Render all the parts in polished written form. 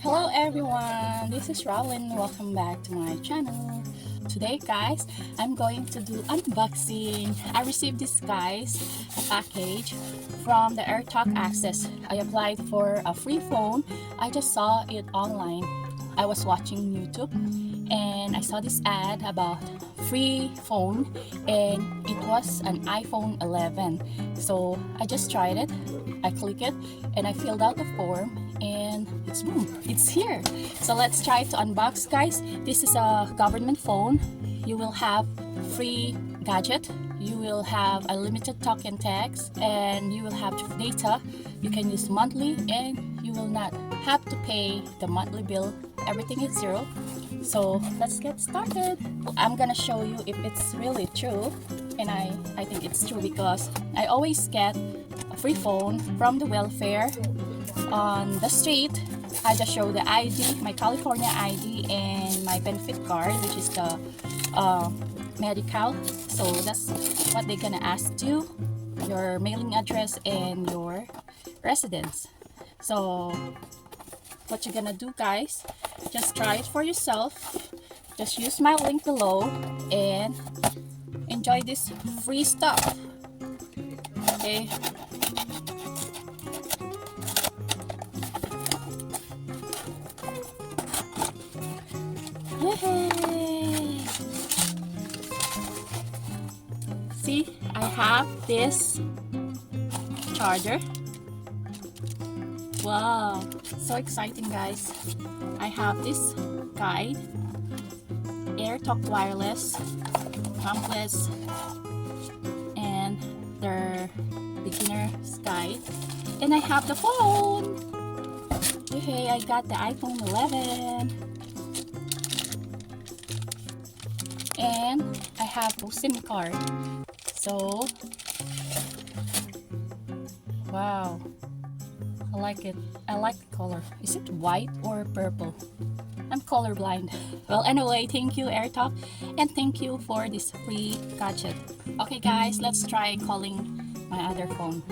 Hello everyone, this is Robin. Welcome back to my channel. Today guys, I'm going to do unboxing. I received this guys a package from the AirTalk Access. I applied for a free phone. I just saw it online. I was watching YouTube and I saw this ad about free phone and it was an iPhone 11. So I just tried it. I click it and I filled out the form and it's here. So let's try to unbox guys. This is a government phone. You will have free gadget, you will have a limited talk and text, and you will have data. You can use monthly and you will not have to pay the monthly bill. Everything is zero. So let's get started. I'm gonna show you if it's really true, and I think it's true because I always get a free phone from the welfare on the street. I just show the ID, my California ID, and my benefit card, which is the Medicaid. So that's what they're gonna ask you, your mailing address and your residence. So what you're gonna do guys, just try it for yourself. Just use my link below and enjoy this free stuff. Okay. Yay! See, I have this charger. Wow, so exciting guys. I have this guide, AirTalk wireless, complex, and their beginner's guide. And I have the phone. Okay, I got the iPhone 11. And I have a SIM card. So, wow, I like it. I like the color. Is it white or purple? I'm colorblind. Well, anyway, thank you AirTalk, and thank you for this free gadget. Okay guys, let's try calling my other phone.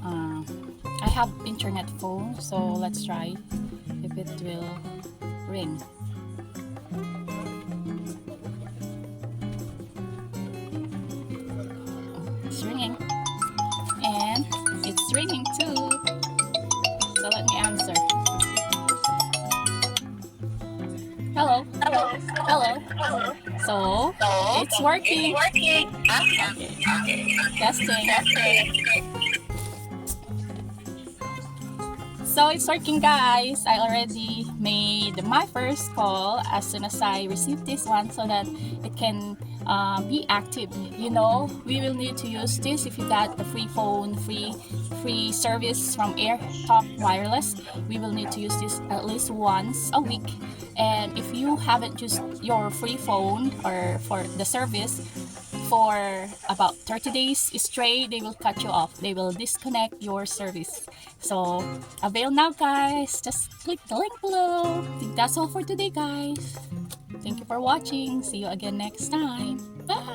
I have internet phone, so let's try if it will ring. It's ringing, and it's ringing too. So let me answer. Hello. Hello. Hello. So it's working. Okay. Testing. So it's working guys. I already made my first call as soon as I received this one so that it can be active. You know, we will need to use this if you got the free phone, free service from AirTalk wireless. We will need to use this at least once a week. And if you haven't used your free phone or for the service for about 30 days straight, they will cut you off. They will disconnect your service. So avail now guys. Just click the link below. I think that's all for today guys. Thank you for watching. See you again next time. Bye.